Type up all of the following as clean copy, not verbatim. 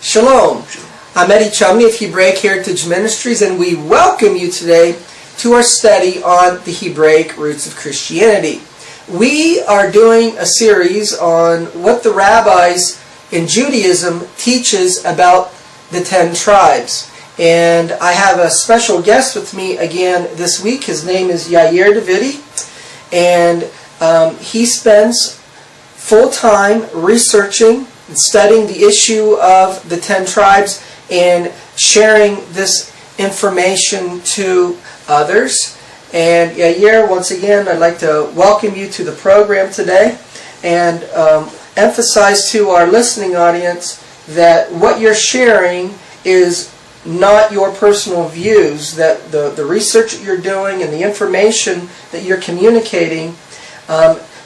Shalom. I'm Eddie Chumney of Hebraic Heritage Ministries, and we welcome you today to our study on the Hebraic roots of Christianity. We are doing a series on what the rabbis in Judaism teaches about the 10 tribes. And I have a special guest with me again this week. His name is Yair Davidiy, and he spends full time researching and studying the issue of the 10 tribes and sharing this information to others. And Yair, once again, I'd like to welcome you to the program today and emphasize to our listening audience that what you're sharing is not your personal views, that the research that you're doing and the information that you're communicating,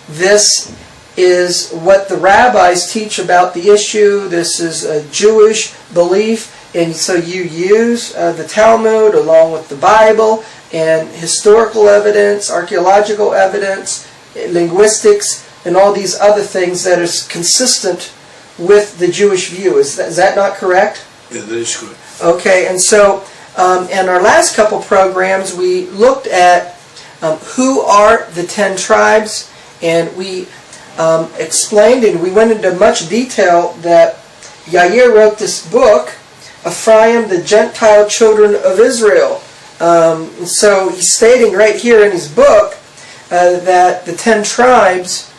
this is what the rabbis teach about the issue. This is a Jewish belief, and so you use the Talmud along with the Bible and historical evidence, archaeological evidence, linguistics, and all these other things that is consistent with the Jewish view. Is that not correct? Yeah, that is correct. Okay, and so in our last couple programs we looked at who are the 10 tribes, and we explained and we went into much detail that Yair wrote this book, Ephraim, the Gentile Children of Israel. So he's stating right here in his book that the 10 tribes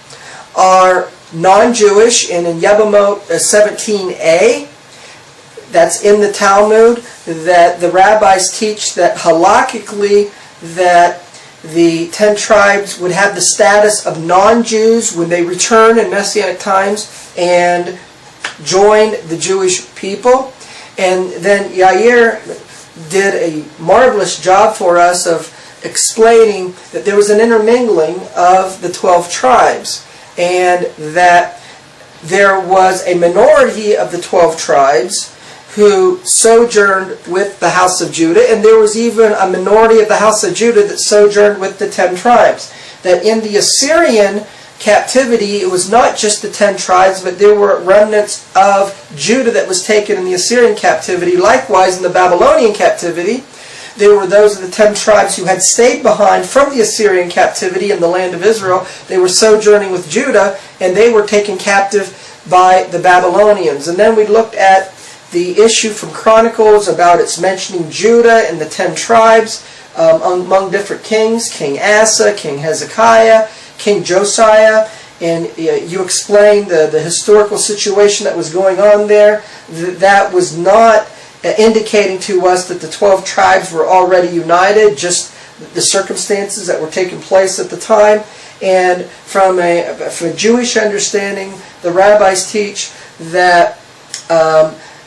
are non-Jewish, and in Yevamot 17a, that's in the Talmud, that the rabbis teach that halakhically that the 10 tribes would have the status of non-Jews when they return in Messianic times and join the Jewish people. And then Yair did a marvelous job for us of explaining that there was an intermingling of the 12 tribes, and that there was a minority of the 12 tribes who sojourned with the house of Judah, and there was even a minority of the house of Judah that sojourned with the 10 tribes. That in the Assyrian captivity, it was not just the 10 tribes, but there were remnants of Judah that was taken in the Assyrian captivity. Likewise, in the Babylonian captivity, there were those of the 10 tribes who had stayed behind from the Assyrian captivity in the land of Israel. They were sojourning with Judah, and they were taken captive by the Babylonians. And then we looked at the issue from Chronicles about its mentioning Judah and the 10 tribes among different kings, King Asa, King Hezekiah, King Josiah, and you explained the historical situation that was going on there. That was not indicating to us that the 12 tribes were already united, just the circumstances that were taking place at the time. And from a Jewish understanding, the rabbis teach that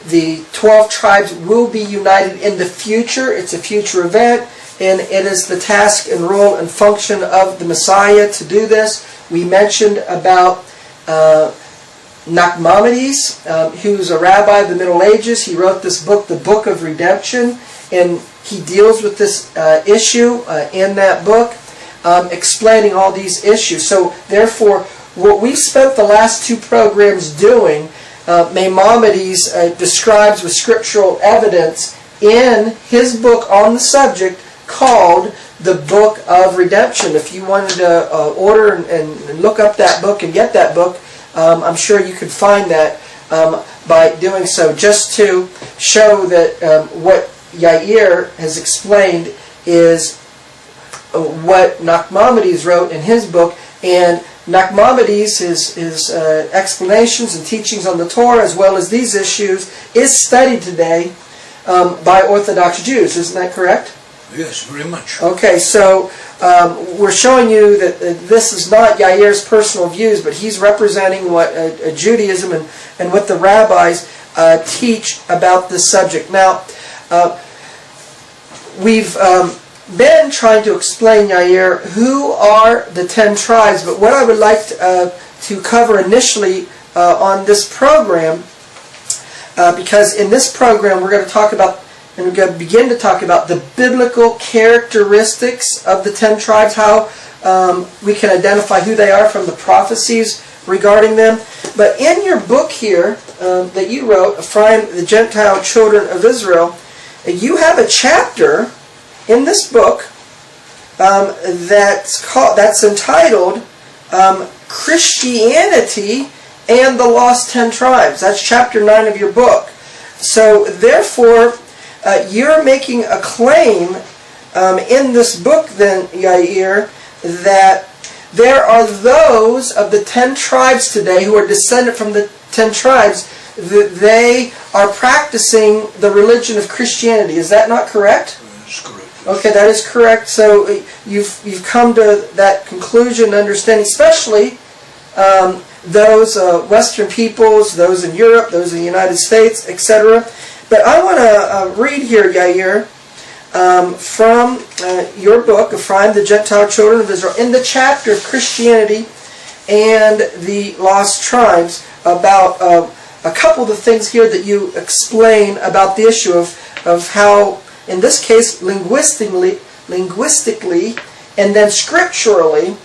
the 12 tribes will be united in the future. It's a future event, and it is the task and role and function of the Messiah to do this. We mentioned about Nachmanides, who's a rabbi of the Middle Ages. He wrote this book, the Book of Redemption, and he deals with this issue in that book, explaining all these issues. So therefore, what we spent the last two programs doing, Maimonides describes with scriptural evidence in his book on the subject called the Book of Redemption. If you wanted to order and look up that book and get that book, I'm sure you could find that by doing so. Just to show that what Yair has explained is what Nachmanides wrote in his book, and Nachmanides, his explanations and teachings on the Torah, as well as these issues, is studied today by Orthodox Jews. Isn't that correct? Yes, very much. Okay, so we're showing you that this is not Yair's personal views, but he's representing what Judaism and what the rabbis teach about this subject. Now, we've been trying to explain, Yair, who are the 10 tribes, but what I would like to cover initially on this program, because in this program we're going to talk about, and we're going to begin to talk about the biblical characteristics of the 10 tribes, how we can identify who they are from the prophecies regarding them. But in your book here that you wrote, Ephraim, the Gentile Children of Israel, you have a chapter in this book that's entitled Christianity and the Lost 10 Tribes. That's chapter 9 of your book. So therefore, you're making a claim in this book then, Yair, that there are those of the 10 tribes today who are descended from the 10 tribes that they are practicing the religion of Christianity. Is that not correct? That's correct. Okay, that is correct. So you've come to that conclusion, understanding, especially those Western peoples, those in Europe, those in the United States, etc. But I want to read here, Yair, from your book, Ephraim, the Gentile Children of Israel, in the chapter of Christianity and the Lost Tribes, about a couple of the things here that you explain about the issue of how, in this case, linguistically and then scripturally,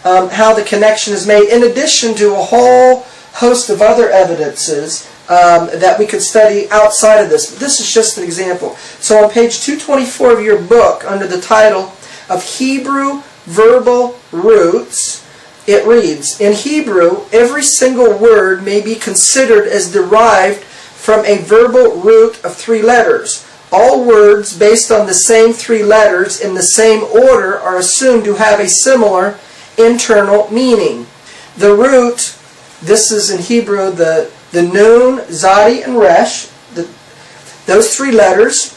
how the connection is made, in addition to a whole host of other evidences that we could study outside of this. But this is just an example. So on page 224 of your book, under the title of Hebrew Verbal Roots, it reads, in Hebrew, every single word may be considered as derived from a verbal root of 3 letters. All words based on the same 3 letters in the same order are assumed to have a similar internal meaning. The root, this is in Hebrew, the Nun, Zadi, and Resh, those 3 letters,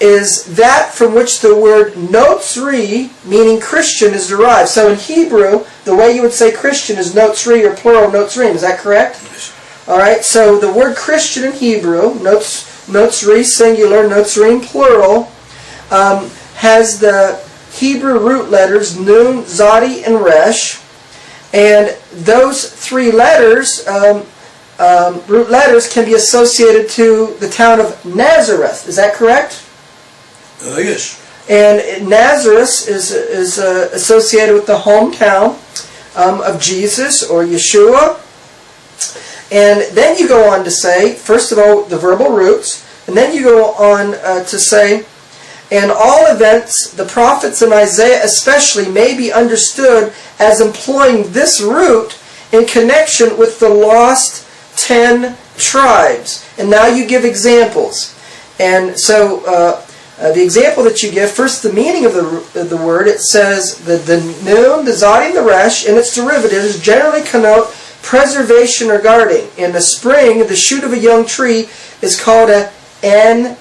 is that from which the word Notzri, meaning Christian, is derived. So in Hebrew, the way you would say Christian is Notzri, or plural Notzrim. Is that correct? Yes. All right. So the word Christian in Hebrew, Notzri singular, Notzrim plural, has the Hebrew root letters Nun, Zadi, and Resh, and those 3 letters, root letters, can be associated to the town of Nazareth. Is that correct? Yes. And Nazareth is associated with the hometown of Jesus, or Yeshua. And then you go on to say, first of all, the verbal roots, and then you go on to say, and all events, the prophets and Isaiah especially, may be understood as employing this root in connection with the lost 10 tribes. And now you give examples. And so the example that you give, first the meaning of the word, it says that the Nun, the Zadi, and the Resh, and its derivatives generally connote preservation or guarding. In the spring, the shoot of a young tree is called a Nun,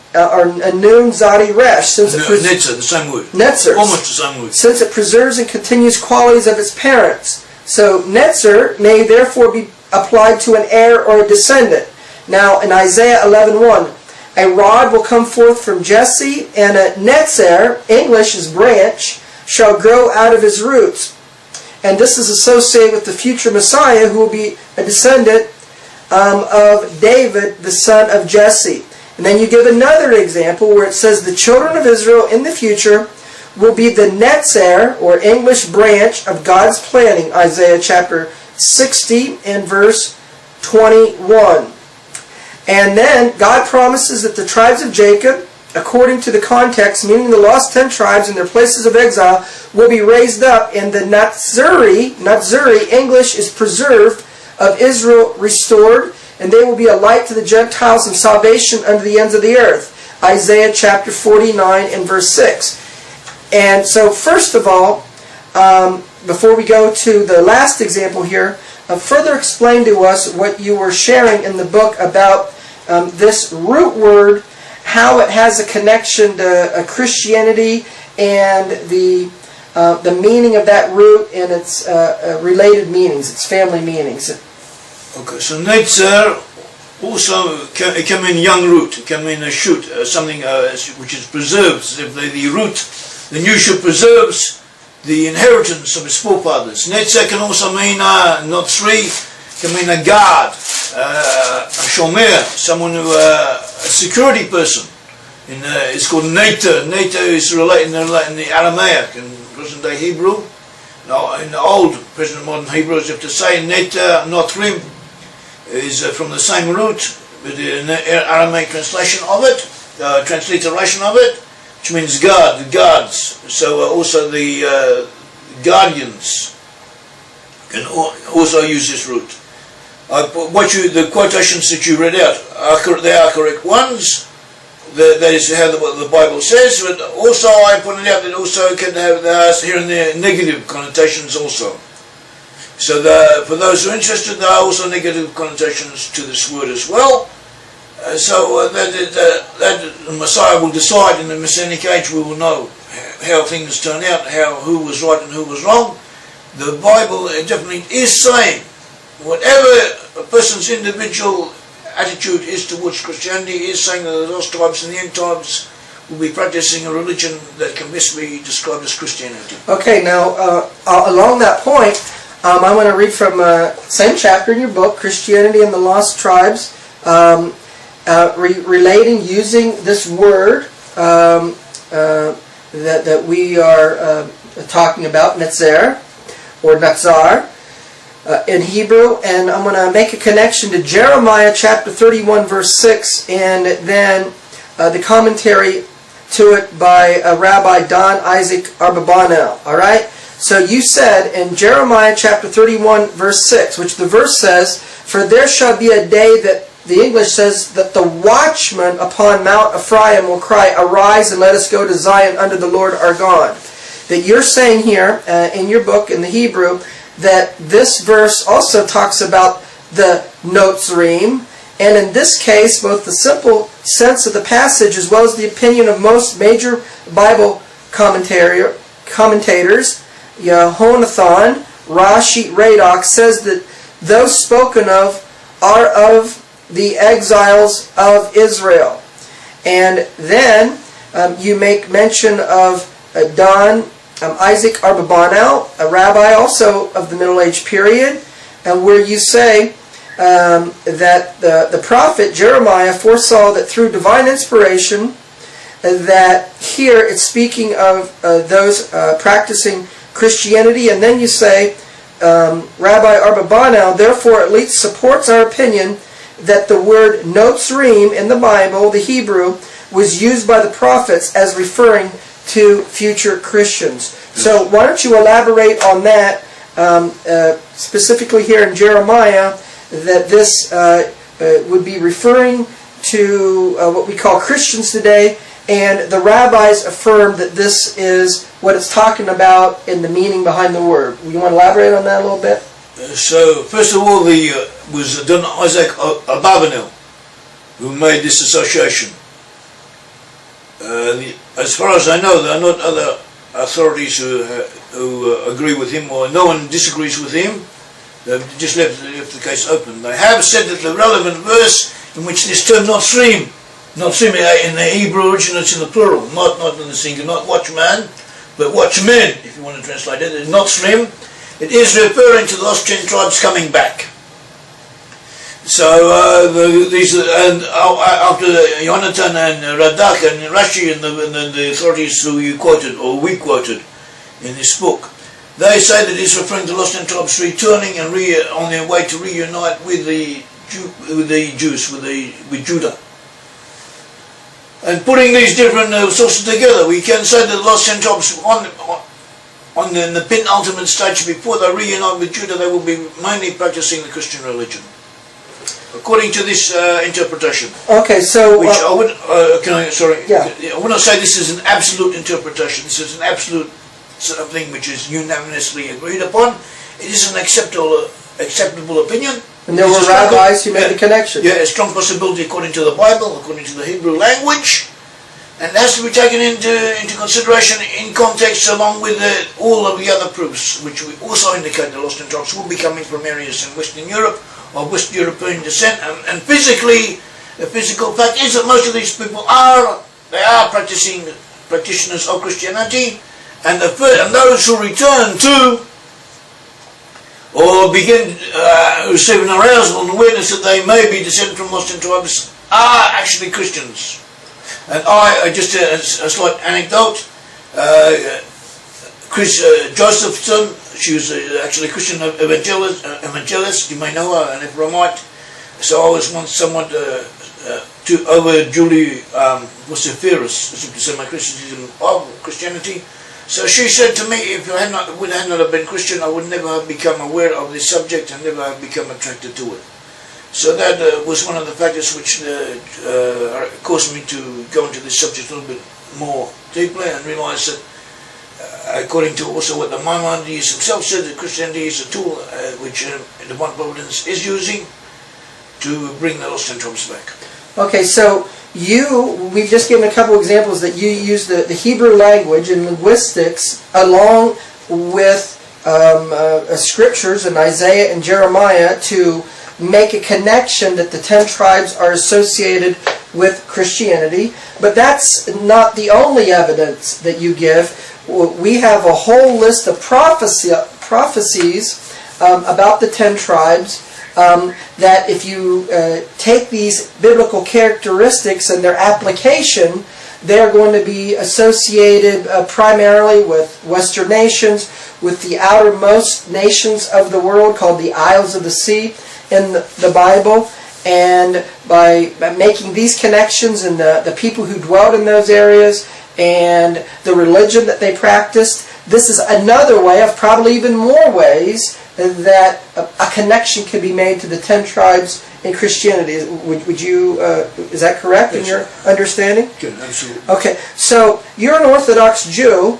Zadi, Resh. Netzer, the same word. Netzer. Almost the same word. Since it preserves and continues qualities of its parents. So Netzer may therefore be applied to an heir or a descendant. Now in Isaiah 11:1, a rod will come forth from Jesse, and a netzer, English is branch, shall grow out of his roots. And this is associated with the future Messiah, who will be a descendant of David, the son of Jesse. And then you give another example where it says the children of Israel in the future will be the netzer, or English branch, of God's planting, Isaiah chapter 60 and verse 21. And then God promises that the tribes of Jacob, according to the context, meaning the lost 10 tribes in their places of exile, will be raised up, and the Natzuri, English is preserved, of Israel restored, and they will be a light to the Gentiles and salvation unto the ends of the earth. Isaiah chapter 49 and verse 6. And so first of all, before we go to the last example here, further explain to us what you were sharing in the book about this root word, how it has a connection to Christianity, and the meaning of that root and its related meanings, its family meanings. Okay, so Netzer also it can mean young root, it can mean a shoot, something which is preserved. If the root, the new shoot preserves the inheritance of his forefathers. Netzer can also mean not 3, can mean a guard, a shomer, someone who a security person. It's called Neter. Neter is in the Aramaic, in present day Hebrew. Now, in the old present modern Hebrew, you have to say Neter Notrim, is from the same root, with the Aramaic translation of it, transliteration of it, which means guard, the guards. So also the guardians can also use this root. The quotations that you read out, they are correct ones. That is how the Bible says, but also I pointed out that also can have here and there negative connotations also. So for those who are interested, there are also negative connotations to this word as well. That the Messiah will decide in the Messianic age. We will know how things turn out, who was right and who was wrong. The Bible definitely is saying whatever a person's individual attitude is towards Christianity, is saying that the lost tribes and the end times will be practicing a religion that can best be described as Christianity. Okay, now along that point, I want to read from same chapter in your book, Christianity and the Lost Tribes, relating, using this word that we are talking about, Netzer, or Natsar, in Hebrew, and I'm going to make a connection to Jeremiah chapter 31 verse 6, and then the commentary to it by Rabbi Don Isaac Arbabanel. Alright? So you said in Jeremiah chapter 31 verse 6, which the verse says, "For there shall be a day," that the English says, "that the watchman upon Mount Ephraim will cry, Arise and let us go to Zion unto the Lord our God." That you're saying here in your book in the Hebrew that this verse also talks about the Notzrim, and in this case both the simple sense of the passage as well as the opinion of most major Bible commentators, Yehonathan, Rashi, Radak, says that those spoken of are of the exiles of Israel. And then you make mention of Don Isaac Arbabanel, a rabbi also of the Middle Age period, and where you say that the prophet Jeremiah foresaw that through divine inspiration, that here it's speaking of those practicing Christianity, and then you say Rabbi Arbabanel therefore at least supports our opinion that the word Notzrim in the Bible, the Hebrew, was used by the prophets as referring to future Christians. So why don't you elaborate on that, specifically here in Jeremiah, that this would be referring to what we call Christians today, and the rabbis affirm that this is what it's talking about in the meaning behind the word. You want to elaborate on that a little bit? So first of all, was Don Isaac Abarbanel who made this association. As far as I know, there are not other authorities who agree with him, or no one disagrees with him. They've just left the case open. They have said that the relevant verse in which this term Notzrim in the Hebrew original, it's in the plural, not in the singular, not watchman, but watchmen, if you want to translate it, Notzrim. It is referring to the lost 10 tribes coming back. So after Yonatan and Radak and Rashi and the authorities who you quoted, or we quoted in this book, they say that it's referring to lost 10 tribes returning and on their way to reunite with the Jews, with Judah. And putting these different sources together, we can say that the lost 10 tribes in the penultimate stage before they reunite with Judah, they will be mainly practicing the Christian religion, according to this interpretation. Okay, so which I would Yeah. I wouldn't say this is an absolute interpretation. This is an absolute sort of thing which is unanimously agreed upon. It is an acceptable opinion. And there were rabbis who made the connection. Yeah, a strong possibility according to the Bible, according to the Hebrew language. And it has to be taken into consideration in context along with all of the other proofs, which we also indicate the lost 10 tribes will be coming from areas in Western Europe of West European descent. And physically, the physical fact is that most of these people are practitioners of Christianity, and those who return to or begin receiving arousal and awareness that they may be descended from lost 10 tribes are actually Christians. And just a slight anecdote, Josephson, she was actually a Christian evangelist, you may know her, an Ephraimite, So I was once somewhat overduly vociferous, as you can say, my criticism of Christianity. So she said to me, if I had not have been Christian, I would never have become aware of this subject and never have become attracted to it. So that was one of the factors which caused me to go into this subject a little bit more deeply and realize that according to also what the Maimonides himself said, that Christianity is a tool which divine providence is using to bring the lost 10 tribes back. Okay, so we've just given a couple examples that you use the Hebrew language and linguistics along with scriptures in Isaiah and Jeremiah to make a connection that the 10 tribes are associated with Christianity. But that's not the only evidence that you give. We have a whole list of prophecies about the 10 tribes that if you take these biblical characteristics and their application, they're going to be associated primarily with Western nations, with the outermost nations of the world called the Isles of the Sea in the Bible. And by making these connections and the people who dwelled in those areas and the religion that they practiced, this is another way of probably even more ways that a connection can be made to the 10 tribes in Christianity. Would you, is that correct in your understanding? Good, absolutely. Okay, so you're an Orthodox Jew,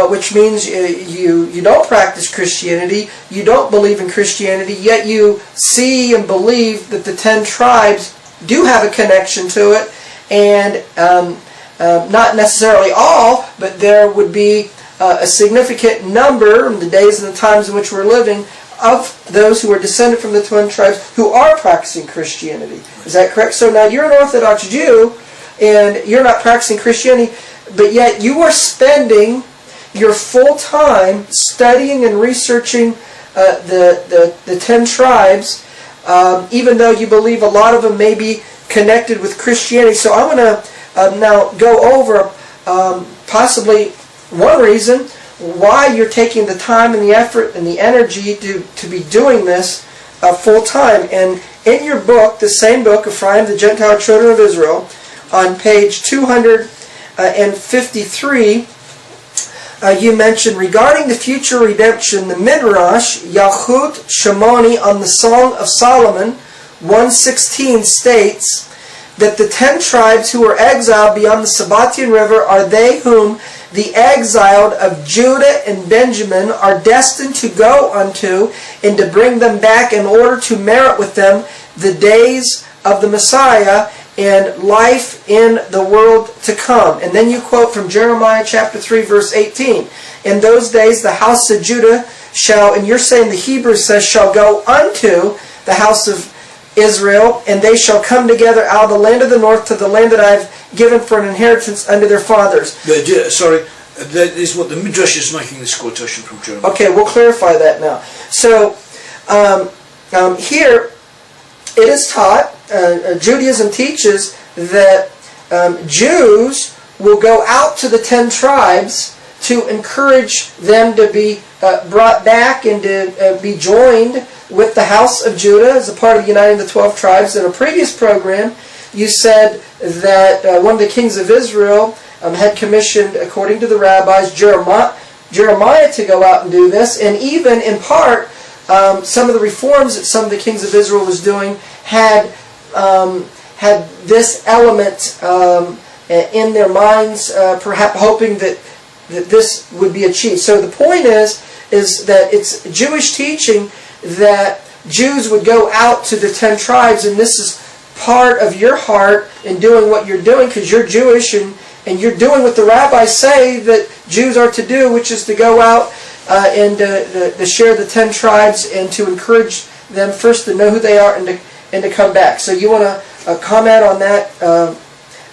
which means you don't practice Christianity, you don't believe in Christianity, yet you see and believe that the 10 tribes do have a connection to it, and not necessarily all, but there would be a significant number in the days and the times in which we're living of those who are descended from the 10 tribes who are practicing Christianity. Is that correct? So now you're an Orthodox Jew and you're not practicing Christianity, but yet you are spending your full time studying and researching the 10 tribes, even though you believe a lot of them may be connected with Christianity. So I want to now go over possibly one reason why you're taking the time and the effort and the energy to be doing this full time. And in your book, the same book, Ephraim, the Gentile Children of Israel, on page 253, you mentioned regarding the future redemption, the Midrash, Yahut Shimoni on the Song of Solomon, 1:16 states that the 10 tribes who were exiled beyond the Sabbatean River are they whom the exiled of Judah and Benjamin are destined to go unto, and to bring them back in order to merit with them the days of the Messiah and life in the world to come. And then you quote from Jeremiah chapter 3 verse 18. In those days the house of Judah shall, and you're saying the Hebrew says, shall go unto the house of Israel, and they shall come together out of the land of the north to the land that I have given for an inheritance unto their fathers. Sorry, that is what the Midrash is making this quotation from Jeremiah. Okay, we'll clarify that now. So, here it is taught, Judaism teaches that Jews will go out to the 10 tribes to encourage them to be brought back and to be joined with the house of Judah as a part of uniting the 12 tribes. In a previous program, you said that one of the kings of Israel had commissioned, according to the rabbis, Jeremiah to go out and do this, and even in part, some of the reforms that some of the kings of Israel was doing had this element in their minds, perhaps hoping that this would be achieved. So the point is that it's Jewish teaching that Jews would go out to the 10 tribes, and this is part of your heart in doing what you're doing, because you're Jewish and you're doing what the rabbis say that Jews are to do, which is to go out and to share the 10 tribes and to encourage them first to know who they are and to come back. So you want to comment on that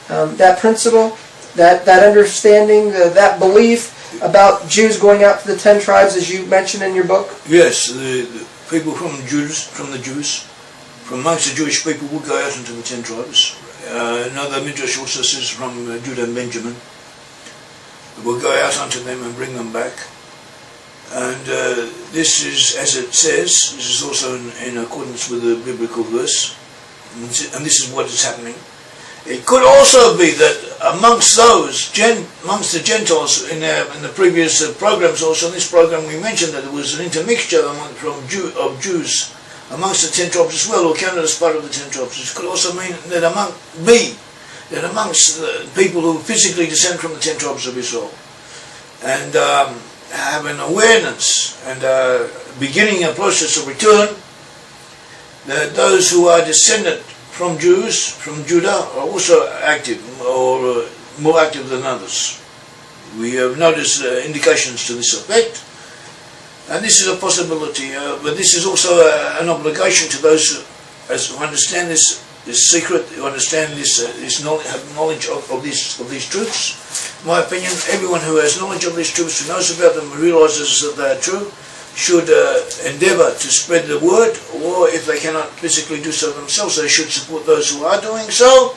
that principle, that understanding, that belief about Jews going out to the 10 tribes, as you mentioned in your book? Yes, the people from the Jews, from amongst the Jewish people, would go out into the 10 tribes. Another Midrash also says from Judah and Benjamin, will go out unto them and bring them back. And this is, as it says, this is also in accordance with the biblical verse, and this is what is happening. It could also be that amongst the Gentiles in the previous programs, also in this program we mentioned that there was an intermixture of Jews amongst the 10 tribes as well, or counted as part of the 10 tribes. It could also mean that amongst the people who physically descend from the 10 tribes of Israel, and have an awareness and beginning a process of return, that those who are descended from Jews, from Judah, are also active, or more active than others. We have noticed indications to this effect, and this is a possibility, but this is also an obligation to those who understand this secret, who understand this knowledge, have knowledge of these truths. In my opinion, everyone who has knowledge of these truths, who knows about them, realizes that they are true, should endeavour to spread the word, or if they cannot physically do so themselves, they should support those who are doing so,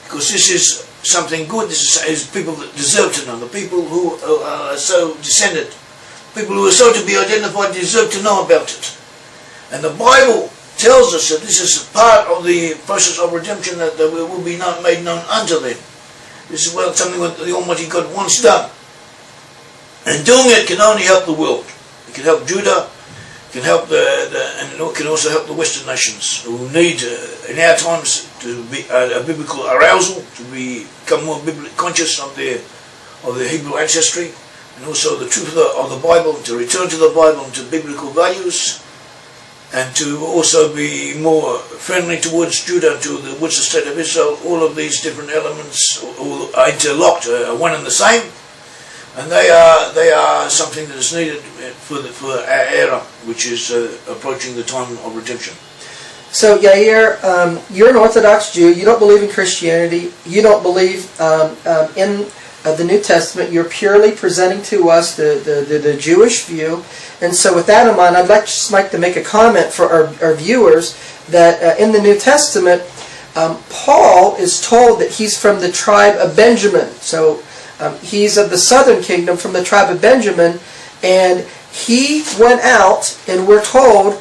because this is something good. This is people that deserve to know. The people who are so descended, people who are so to be identified, deserve to know about it. And the Bible tells us that this is part of the process of redemption, that will be made known unto them. This is something that the Almighty God wants done. And doing it can only help the world. It can help Judah, it can help and it can also help the Western nations who need, in our times, to be a biblical arousal, to become more biblically conscious of their Hebrew ancestry, and also the truth of the Bible, to return to the Bible and to biblical values, and to also be more friendly towards Judah, towards the state of Israel. All of these different elements are interlocked, are one and the same. And they are something that is needed for our era, which is approaching the time of redemption. So Yair, you're an Orthodox Jew. You don't believe in Christianity. You don't believe in the New Testament. You're purely presenting to us the Jewish view. And so with that in mind, I'd just like to make a comment for our viewers that in the New Testament, Paul is told that he's from the tribe of Benjamin. So he's of the southern kingdom, from the tribe of Benjamin, and he went out, and we're told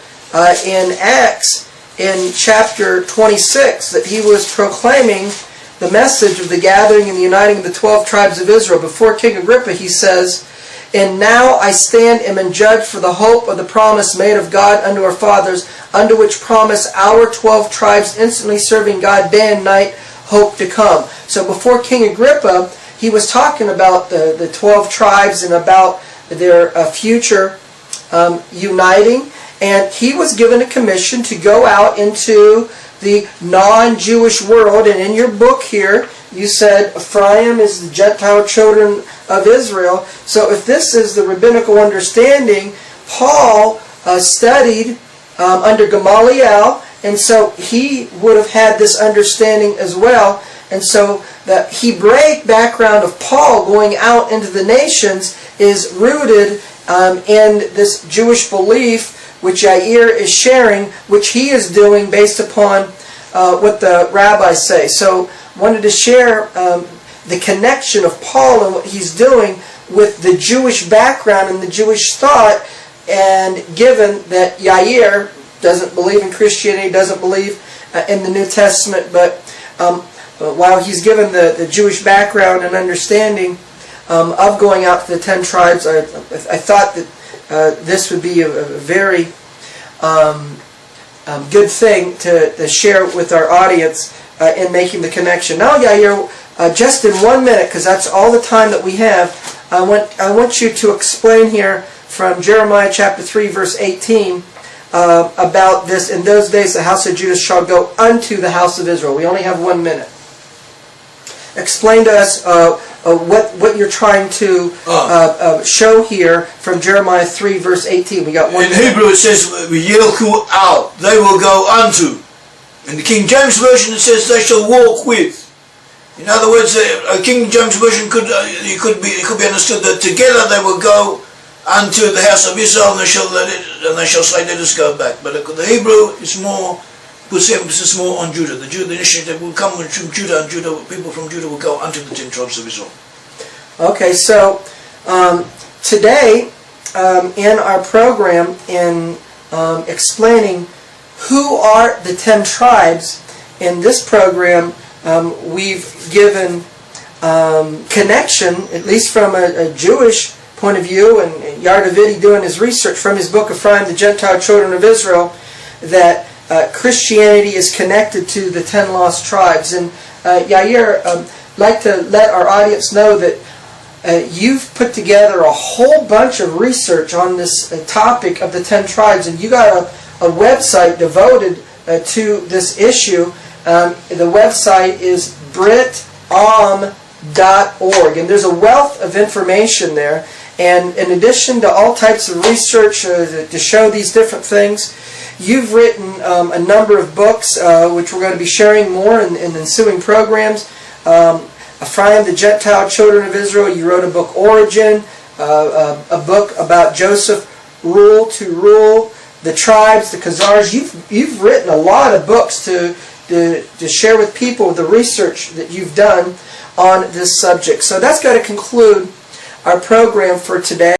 in Acts in chapter 26 that he was proclaiming the message of the gathering and the uniting of the 12 tribes of Israel. Before King Agrippa, he says, "And now I stand and am judged for the hope of the promise made of God unto our fathers, unto which promise our 12 tribes instantly serving God day and night hope to come." So before King Agrippa, he was talking about the 12 tribes and about their future uniting. And he was given a commission to go out into the non-Jewish world. And in your book here, you said Ephraim is the Gentile children of Israel. So if this is the rabbinical understanding, Paul studied under Gamaliel, and so he would have had this understanding as well. And so the Hebraic background of Paul going out into the nations is rooted in this Jewish belief, which Yair is sharing, which he is doing based upon what the rabbis say. So I wanted to share the connection of Paul and what he's doing with the Jewish background and the Jewish thought, and given that Yair doesn't believe in Christianity, doesn't believe in the New Testament, but while he's given the Jewish background and understanding of going out to the 10 tribes, I thought that this would be a very good thing to share with our audience in making the connection. Now, Yair, just in 1 minute, because that's all the time that we have, I want you to explain here from Jeremiah chapter 3, verse 18, about this. In those days the house of Judah shall go unto the house of Israel. We only have 1 minute. Explain to us what you're trying to show here from Jeremiah 3 verse 18. We got 1 minute. In Hebrew it says, "Yelchu out," they will go unto. In the King James Version it says, "They shall walk with." In other words, a King James Version could be understood that together they will go unto the house of Israel, and they shall say, "Let us go back." But the Hebrew is puts emphasis more on Judah. The initiative will come from Judah, and people from Judah will go unto the 10 tribes of Israel. Okay, so today in our program, in explaining who are the 10 tribes. In this program, we've given connection, at least from a Jewish point of view, and Yair Davidiy doing his research from his book Ephraim, the Gentile Children of Israel, that Christianity is connected to the 10 lost tribes. And Yair, I'd like to let our audience know that you've put together a whole bunch of research on this topic of the 10 tribes, and you got a website devoted to this issue. The website is Brit-Am.org, and there's a wealth of information there. And in addition to all types of research to show these different things, you've written a number of books, which we're going to be sharing more in ensuing programs. Ephraim, the Gentile Children of Israel, you wrote a book, Origin, a book about Joseph, Rule to Rule, the tribes, the Khazars. You've written a lot of books to share with people the research that you've done on this subject. So that's going to conclude our program for today.